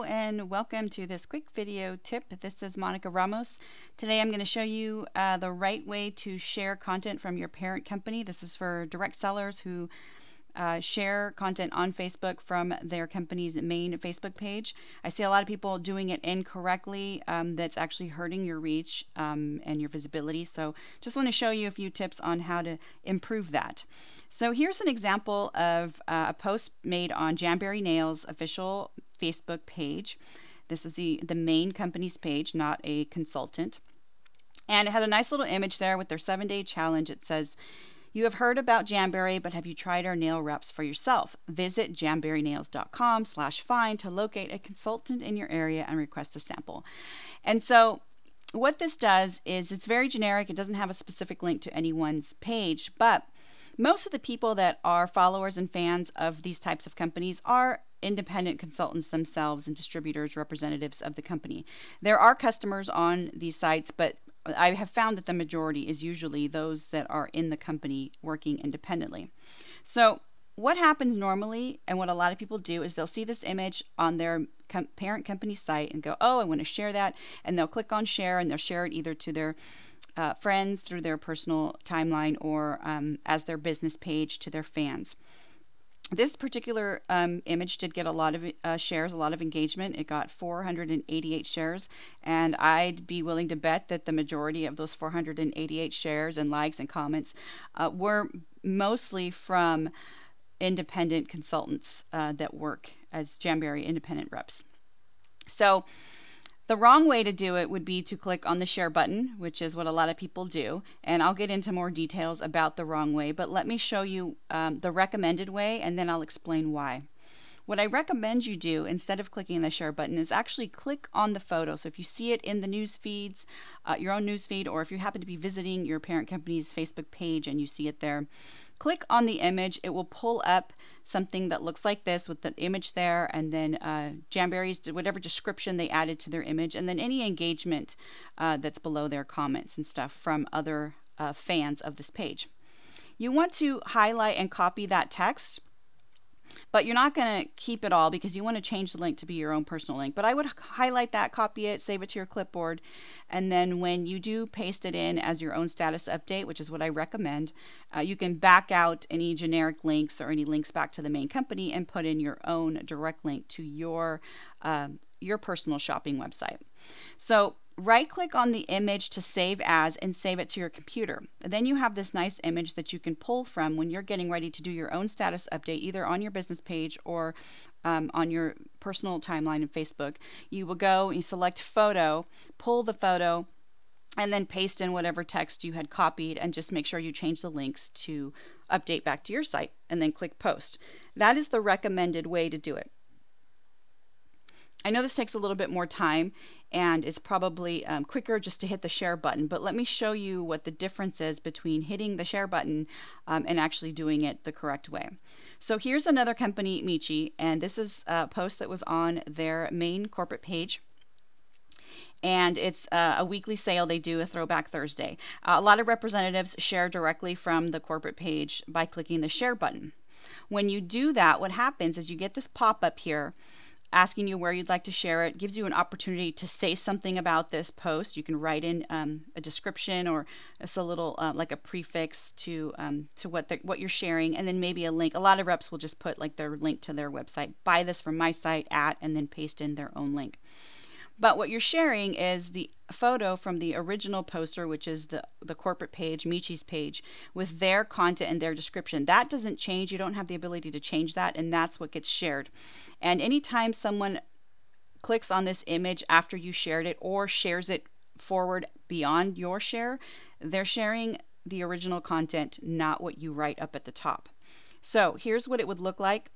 and welcome to this quick video tip. This is Monica Ramos. Today I'm going to show you the right way to share content from your parent company. This is for direct sellers who share content on Facebook from their company's main Facebook page. I see a lot of people doing it incorrectly. That's actually hurting your reach and your visibility. So just want to show you a few tips on how to improve that. So here's an example of a post made on Jamberry Nails official Facebook page. This is the main company's page, not a consultant. And it had a nice little image there with their 7-day challenge. It says, "You have heard about Jamberry, but have you tried our nail reps for yourself? Visit jamberrynails.com/find to locate a consultant in your area and request a sample." And so what this does is it's very generic. It doesn't have a specific link to anyone's page, but most of the people that are followers and fans of these types of companies are independent consultants themselves and distributors, representatives of the company. There are customers on these sites, but I have found that the majority is usually those that are in the company working independently. So what happens normally, and what a lot of people do, is they'll see this image on their parent company site and go, "Oh, I want to share that," and they'll click on share, and they'll share it either to their friends through their personal timeline or as their business page to their fans. This particular image did get a lot of shares, a lot of engagement. It got 488 shares, and I'd be willing to bet that the majority of those 488 shares and likes and comments were mostly from independent consultants that work as Jamberry independent reps. So the wrong way to do it would be to click on the share button, which is what a lot of people do. And I'll get into more details about the wrong way, but let me show you the recommended way, and then I'll explain why. What I recommend you do instead of clicking the share button is actually click on the photo. So if you see it in the news feeds, your own news feed, or if you happen to be visiting your parent company's Facebook page and you see it there, click on the image. It will pull up something that looks like this with the image there, and then Jamberry's whatever description they added to their image, and then any engagement that's below their comments and stuff from other fans of this page. You want to highlight and copy that text, but you're not going to keep it all because you want to change the link to be your own personal link. But I would highlight that, copy it, save it to your clipboard, and then when you do paste it in as your own status update, which is what I recommend, you can back out any generic links or any links back to the main company and put in your own direct link to your personal shopping website. So right click on the image to save as and save it to your computer. Then you have this nice image that you can pull from when you're getting ready to do your own status update, either on your business page or on your personal timeline in Facebook. You will go, you select photo, pull the photo, and then paste in whatever text you had copied, and just make sure you change the links to update back to your site, and then click post. That is the recommended way to do it. I know this takes a little bit more time, and it's probably quicker just to hit the share button, but let me show you what the difference is between hitting the share button and actually doing it the correct way. So here's another company, Michi, and this is a post that was on their main corporate page. And it's a weekly sale they do, a Throwback Thursday. A lot of representatives share directly from the corporate page by clicking the share button. When you do that, what happens is you get this pop-up here asking you where you'd like to share it. Gives you an opportunity to say something about this post. You can write in a description or just a little like a prefix to what you're sharing, and then maybe a link. A lot of reps will just put like their link to their website. Buy this from my site at, and then paste in their own link. But what you're sharing is the photo from the original poster, which is the corporate page, Michi's page, with their content and their description. That doesn't change. You don't have the ability to change that, and that's what gets shared. And anytime someone clicks on this image after you shared it or shares it forward beyond your share, they're sharing the original content, not what you write up at the top. So here's what it would look like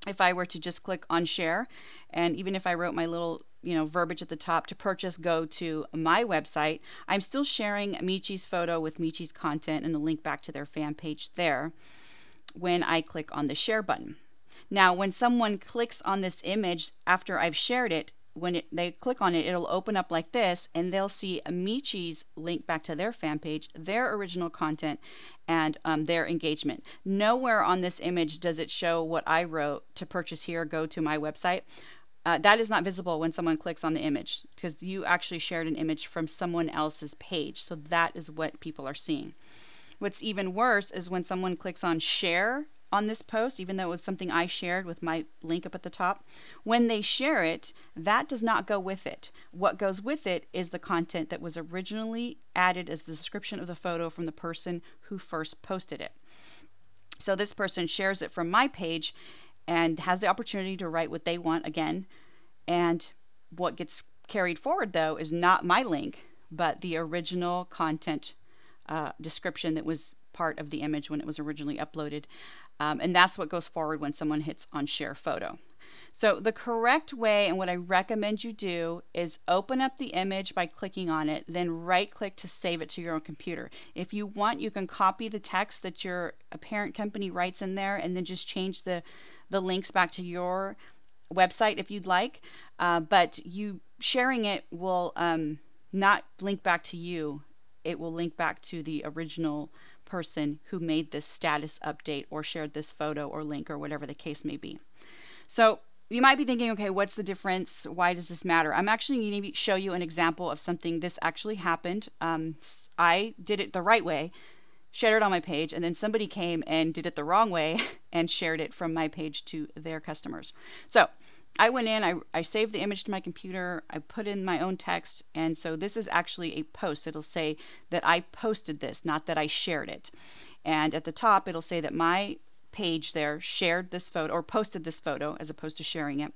if I were to just click on share, and even if I wrote my little verbiage at the top, to purchase, go to my website, I'm still sharing Michi's photo with Michi's content and the link back to their fan page there when I click on the share button. Now, when someone clicks on this image after I've shared it, when they click on it, it'll open up like this, and they'll see Michi's link back to their fan page, their original content, and their engagement. Nowhere on this image does it show what I wrote, to purchase here, go to my website. that is not visible when someone clicks on the image, because you actually shared an image from someone else's page. So that is what people are seeing. What's even worse is when someone clicks on share on this post, even though it was something I shared with my link up at the top. When they share it, that does not go with it. What goes with it is the content that was originally added as the description of the photo from the person who first posted it. So this person shares it from my page and has the opportunity to write what they want again. And what gets carried forward, though, is not my link, but the original content description that was part of the image when it was originally uploaded. And that's what goes forward when someone hits on share photo. So the correct way, and what I recommend you do, is open up the image by clicking on it, then right click to save it to your own computer. If you want, you can copy the text that your parent company writes in there and then just change the links back to your website if you'd like. But you sharing it will not link back to you. It will link back to the original person who made this status update or shared this photo or link or whatever the case may be. So you might be thinking, okay, what's the difference? Why does this matter? I'm actually going to show you an example of something this actually happened. I did it the right way, shared it on my page, and then somebody came and did it the wrong way and shared it from my page to their customers. So I went in, I saved the image to my computer, I put in my own text, and so this is actually a post. It'll say that I posted this, not that I shared it. And at the top, it'll say that my page there shared this photo or posted this photo as opposed to sharing it.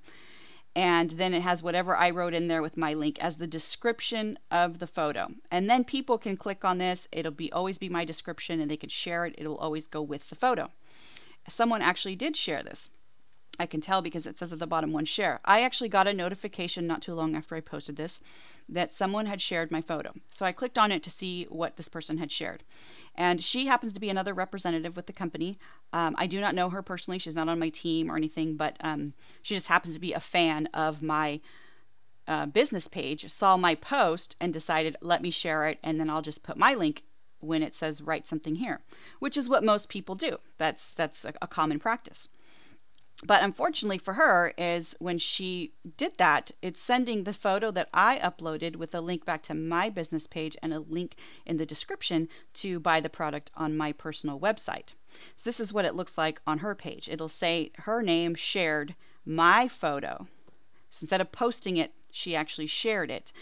And then it has whatever I wrote in there with my link as the description of the photo. And then people can click on this. It'll always be my description, and they can share it. It'll always go with the photo. Someone actually did share this. I can tell because it says at the bottom, one share. I actually got a notification not too long after I posted this that someone had shared my photo. So I clicked on it to see what this person had shared. And she happens to be another representative with the company. I do not know her personally. She's not on my team or anything, but she just happens to be a fan of my business page, saw my post and decided, let me share it, and then I'll just put my link when it says write something here, which is what most people do. That's a common practice. But unfortunately for her is when she did that, it's sending the photo that I uploaded with a link back to my business page and a link in the description to buy the product on my personal website. So this is what it looks like on her page. It'll say her name shared my photo. So instead of posting it, she actually shared it.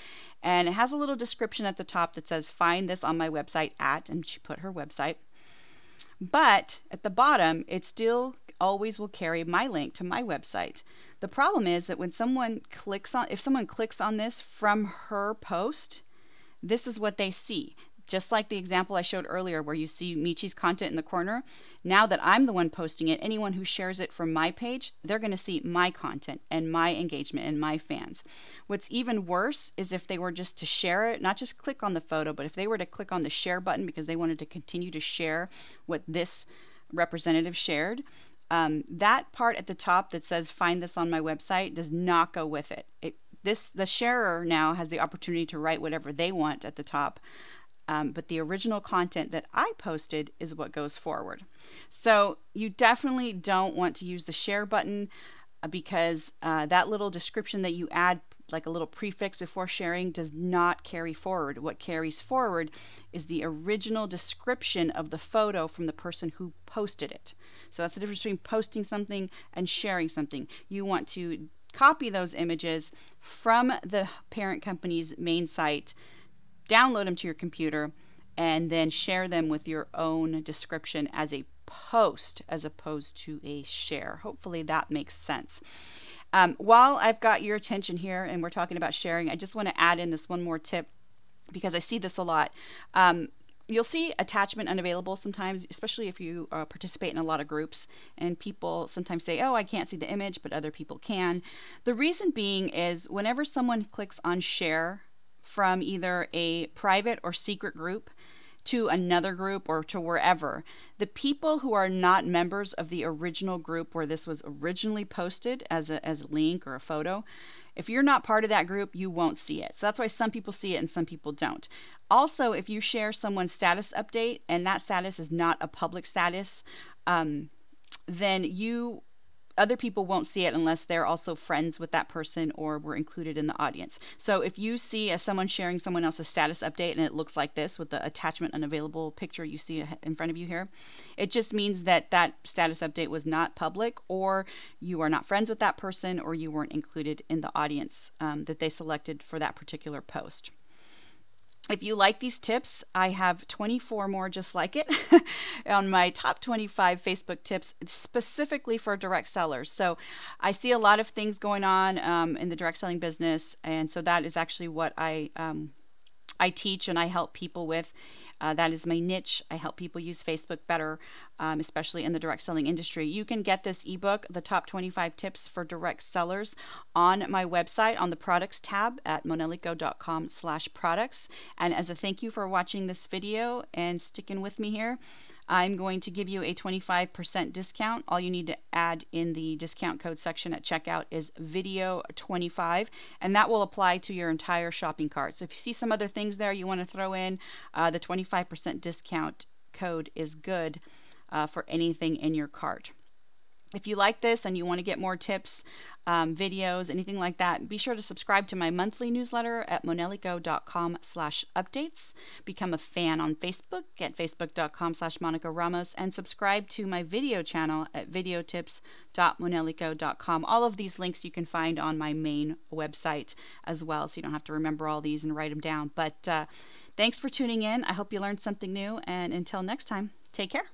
And it has a little description at the top that says, find this on my website at, and she put her website. But at the bottom, it still always will carry my link to my website. The problem is that when someone clicks on, if someone clicks on this from her post, this is what they see. Just like the example I showed earlier where you see Michi's content in the corner, now that I'm the one posting it, anyone who shares it from my page, they're going to see my content and my engagement and my fans. What's even worse is if they were just to share it, not just click on the photo, but if they were to click on the share button because they wanted to continue to share what this representative shared, that part at the top that says find this on my website does not go with it. The sharer now has the opportunity to write whatever they want at the top. But the original content that I posted is what goes forward. So you definitely don't want to use the share button because that little description that you add, like a little prefix before sharing, does not carry forward. What carries forward is the original description of the photo from the person who posted it. So that's the difference between posting something and sharing something. You want to copy those images from the parent company's main site, download them to your computer, and then share them with your own description as a post as opposed to a share. Hopefully that makes sense. While I've got your attention here and we're talking about sharing, I just want to add in this one more tip because I see this a lot. You'll see attachment unavailable sometimes, especially if you participate in a lot of groups, and people sometimes say, oh, I can't see the image, but other people can. The reason being is whenever someone clicks on share from either a private or secret group to another group or to wherever, the people who are not members of the original group where this was originally posted as a link or a photo, if you're not part of that group, you won't see it. So that's why some people see it and some people don't. Also, if you share someone's status update and that status is not a public status, then you other people won't see it unless they're also friends with that person or were included in the audience. So if you see someone sharing someone else's status update and it looks like this with the attachment unavailable picture you see in front of you here, it just means that that status update was not public, or you are not friends with that person, or you weren't included in the audience that they selected for that particular post. If you like these tips, I have 24 more just like it on my top 25 Facebook tips specifically for direct sellers. So I see a lot of things going on in the direct selling business, and so that is actually what I teach and I help people with. That is my niche. I help people use Facebook better, especially in the direct selling industry. You can get this ebook, The Top 25 Tips for Direct Sellers, on my website on the products tab at monelico.com/products. And as a thank you for watching this video and sticking with me here, I'm going to give you a 25% discount. All you need to add in the discount code section at checkout is video25, and that will apply to your entire shopping cart. So if you see some other things there you want to throw in, the 25% discount code is good for anything in your cart. If you like this and you want to get more tips, videos, anything like that, be sure to subscribe to my monthly newsletter at monelico.com/updates. Become a fan on Facebook at facebook.com/Monica Ramos, and subscribe to my video channel at videotips.monelico.com. All of these links you can find on my main website as well, so you don't have to remember all these and write them down. But thanks for tuning in. I hope you learned something new, and until next time, take care.